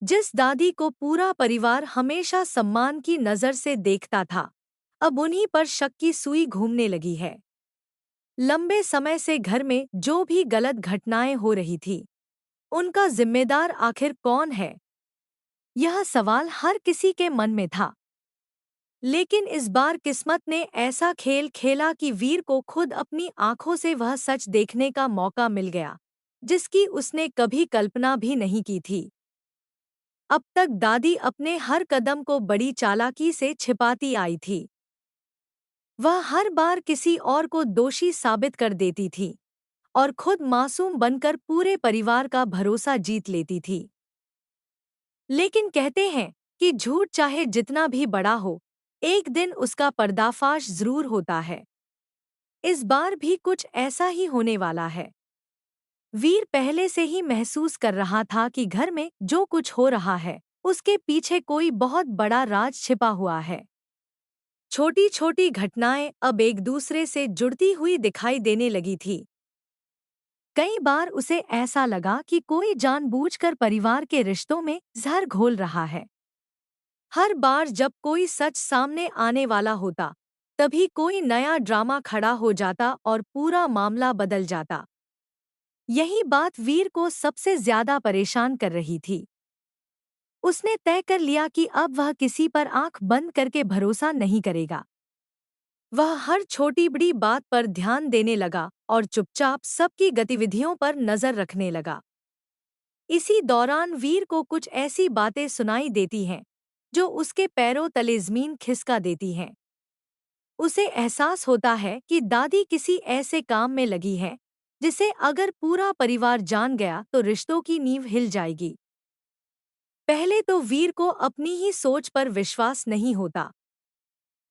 जिस दादी को पूरा परिवार हमेशा सम्मान की नज़र से देखता था, अब उन्हीं पर शक की सुई घूमने लगी है। लंबे समय से घर में जो भी गलत घटनाएं हो रही थी, उनका जिम्मेदार आखिर कौन है? यह सवाल हर किसी के मन में था। लेकिन इस बार किस्मत ने ऐसा खेल खेला कि वीर को खुद अपनी आंखों से वह सच देखने का मौका मिल गया, जिसकी उसने कभी कल्पना भी नहीं की थी। अब तक दादी अपने हर कदम को बड़ी चालाकी से छिपाती आई थी। वह हर बार किसी और को दोषी साबित कर देती थी और खुद मासूम बनकर पूरे परिवार का भरोसा जीत लेती थी। लेकिन कहते हैं कि झूठ चाहे जितना भी बड़ा हो, एक दिन उसका पर्दाफाश जरूर होता है। इस बार भी कुछ ऐसा ही होने वाला है। वीर पहले से ही महसूस कर रहा था कि घर में जो कुछ हो रहा है, उसके पीछे कोई बहुत बड़ा राज छिपा हुआ है। छोटी छोटी घटनाएं अब एक दूसरे से जुड़ती हुई दिखाई देने लगी थी। कई बार उसे ऐसा लगा कि कोई जानबूझकर परिवार के रिश्तों में जहर घोल रहा है। हर बार जब कोई सच सामने आने वाला होता, तभी कोई नया ड्रामा खड़ा हो जाता और पूरा मामला बदल जाता। यही बात वीर को सबसे ज्यादा परेशान कर रही थी। उसने तय कर लिया कि अब वह किसी पर आंख बंद करके भरोसा नहीं करेगा। वह हर छोटी बड़ी बात पर ध्यान देने लगा और चुपचाप सबकी गतिविधियों पर नजर रखने लगा। इसी दौरान वीर को कुछ ऐसी बातें सुनाई देती हैं जो उसके पैरों तले जमीन खिसका देती हैं। उसे एहसास होता है कि दादी किसी ऐसे काम में लगी है जिसे अगर पूरा परिवार जान गया तो रिश्तों की नींव हिल जाएगी। पहले तो वीर को अपनी ही सोच पर विश्वास नहीं होता।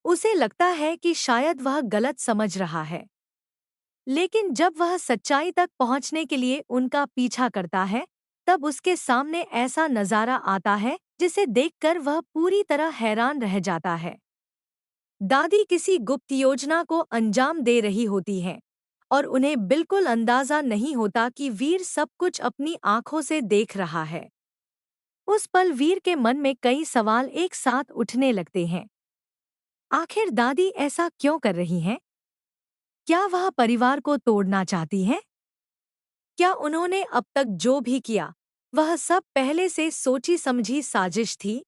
उसे लगता है कि शायद वह गलत समझ रहा है। लेकिन जब वह सच्चाई तक पहुंचने के लिए उनका पीछा करता है, तब उसके सामने ऐसा नज़ारा आता है जिसे देखकर वह पूरी तरह हैरान रह जाता है। दादी किसी गुप्त योजना को अंजाम दे रही होती हैं और उन्हें बिल्कुल अंदाजा नहीं होता कि वीर सब कुछ अपनी आंखों से देख रहा है। उस पल वीर के मन में कई सवाल एक साथ उठने लगते हैं। आखिर दादी ऐसा क्यों कर रही हैं? क्या वह परिवार को तोड़ना चाहती हैं? क्या उन्होंने अब तक जो भी किया, वह सब पहले से सोची समझी साजिश थी?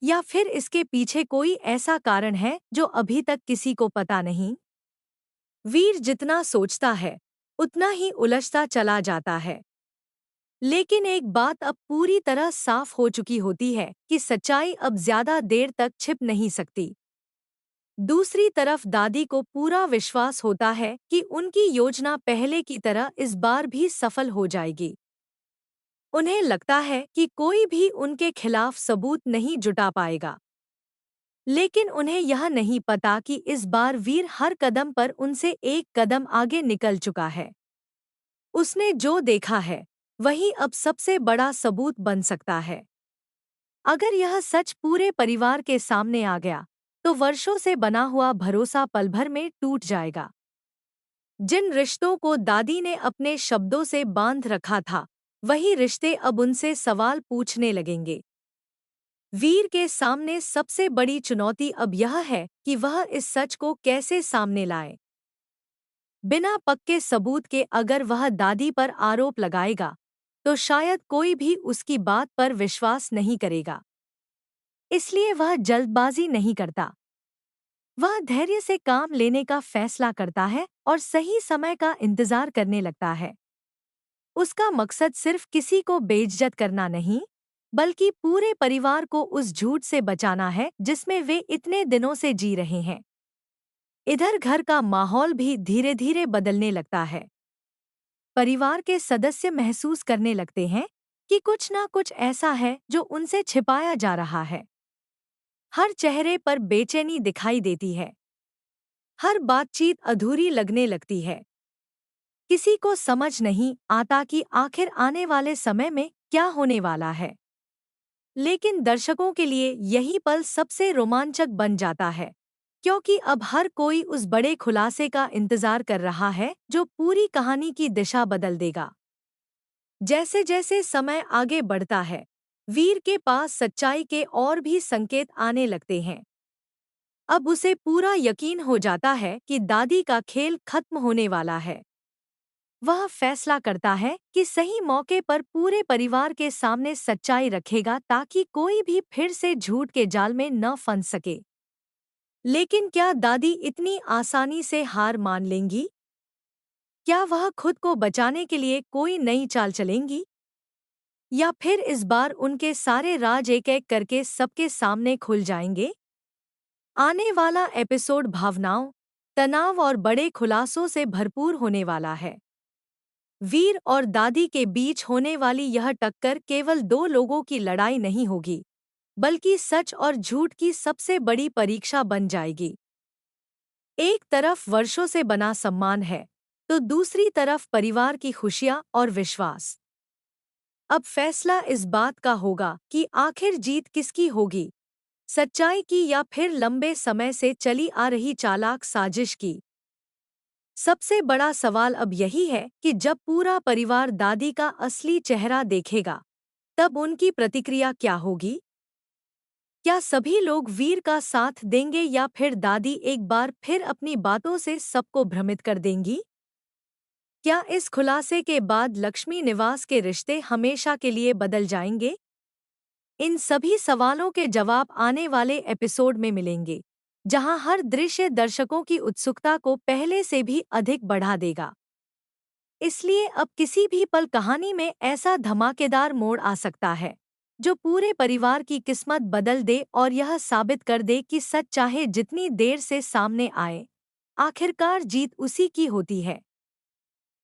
या फिर इसके पीछे कोई ऐसा कारण है जो अभी तक किसी को पता नहीं? वीर जितना सोचता है, उतना ही उलझता चला जाता है। लेकिन एक बात अब पूरी तरह साफ हो चुकी होती है कि सच्चाई अब ज्यादा देर तक छिप नहीं सकती। दूसरी तरफ दादी को पूरा विश्वास होता है कि उनकी योजना पहले की तरह इस बार भी सफल हो जाएगी। उन्हें लगता है कि कोई भी उनके खिलाफ सबूत नहीं जुटा पाएगा। लेकिन उन्हें यह नहीं पता कि इस बार वीर हर कदम पर उनसे एक कदम आगे निकल चुका है। उसने जो देखा है, वही अब सबसे बड़ा सबूत बन सकता है। अगर यह सच पूरे परिवार के सामने आ गया, तो वर्षों से बना हुआ भरोसा पल भर में टूट जाएगा। जिन रिश्तों को दादी ने अपने शब्दों से बांध रखा था, वही रिश्ते अब उनसे सवाल पूछने लगेंगे। वीर के सामने सबसे बड़ी चुनौती अब यह है कि वह इस सच को कैसे सामने लाए। बिना पक्के सबूत के अगर वह दादी पर आरोप लगाएगा, तो शायद कोई भी उसकी बात पर विश्वास नहीं करेगा। इसलिए वह जल्दबाजी नहीं करता। वह धैर्य से काम लेने का फैसला करता है और सही समय का इंतजार करने लगता है। उसका मकसद सिर्फ किसी को बेइज्जत करना नहीं, बल्कि पूरे परिवार को उस झूठ से बचाना है जिसमें वे इतने दिनों से जी रहे हैं। इधर घर का माहौल भी धीरे धीरे बदलने लगता है। परिवार के सदस्य महसूस करने लगते हैं कि कुछ ना कुछ ऐसा है जो उनसे छिपाया जा रहा है। हर चेहरे पर बेचैनी दिखाई देती है। हर बातचीत अधूरी लगने लगती है। किसी को समझ नहीं आता कि आखिर आने वाले समय में क्या होने वाला है। लेकिन दर्शकों के लिए यही पल सबसे रोमांचक बन जाता है, क्योंकि अब हर कोई उस बड़े खुलासे का इंतजार कर रहा है जो पूरी कहानी की दिशा बदल देगा। जैसे जैसे समय आगे बढ़ता है, वीर के पास सच्चाई के और भी संकेत आने लगते हैं। अब उसे पूरा यकीन हो जाता है कि दादी का खेल खत्म होने वाला है। वह फैसला करता है कि सही मौके पर पूरे परिवार के सामने सच्चाई रखेगा ताकि कोई भी फिर से झूठ के जाल में न फंस सके। लेकिन क्या दादी इतनी आसानी से हार मान लेंगी? क्या वह खुद को बचाने के लिए कोई नई चाल चलेंगी? या फिर इस बार उनके सारे राज एक-एक करके सबके सामने खुल जाएंगे? आने वाला एपिसोड भावनाओं, तनाव और बड़े खुलासों से भरपूर होने वाला है। वीर और दादी के बीच होने वाली यह टक्कर केवल दो लोगों की लड़ाई नहीं होगी, बल्कि सच और झूठ की सबसे बड़ी परीक्षा बन जाएगी। एक तरफ वर्षों से बना सम्मान है, तो दूसरी तरफ परिवार की खुशियां और विश्वास। अब फैसला इस बात का होगा कि आखिर जीत किसकी होगी, सच्चाई की या फिर लंबे समय से चली आ रही चालाक साजिश की। सबसे बड़ा सवाल अब यही है कि जब पूरा परिवार दादी का असली चेहरा देखेगा, तब उनकी प्रतिक्रिया क्या होगी? क्या सभी लोग वीर का साथ देंगे या फिर दादी एक बार फिर अपनी बातों से सबको भ्रमित कर देंगी? क्या इस खुलासे के बाद लक्ष्मी निवास के रिश्ते हमेशा के लिए बदल जाएंगे? इन सभी सवालों के जवाब आने वाले एपिसोड में मिलेंगे, जहां हर दृश्य दर्शकों की उत्सुकता को पहले से भी अधिक बढ़ा देगा। इसलिए अब किसी भी पल कहानी में ऐसा धमाकेदार मोड़ आ सकता है, जो पूरे परिवार की किस्मत बदल दे और यह साबित कर दे कि सच चाहे जितनी देर से सामने आए, आखिरकार जीत उसी की होती है।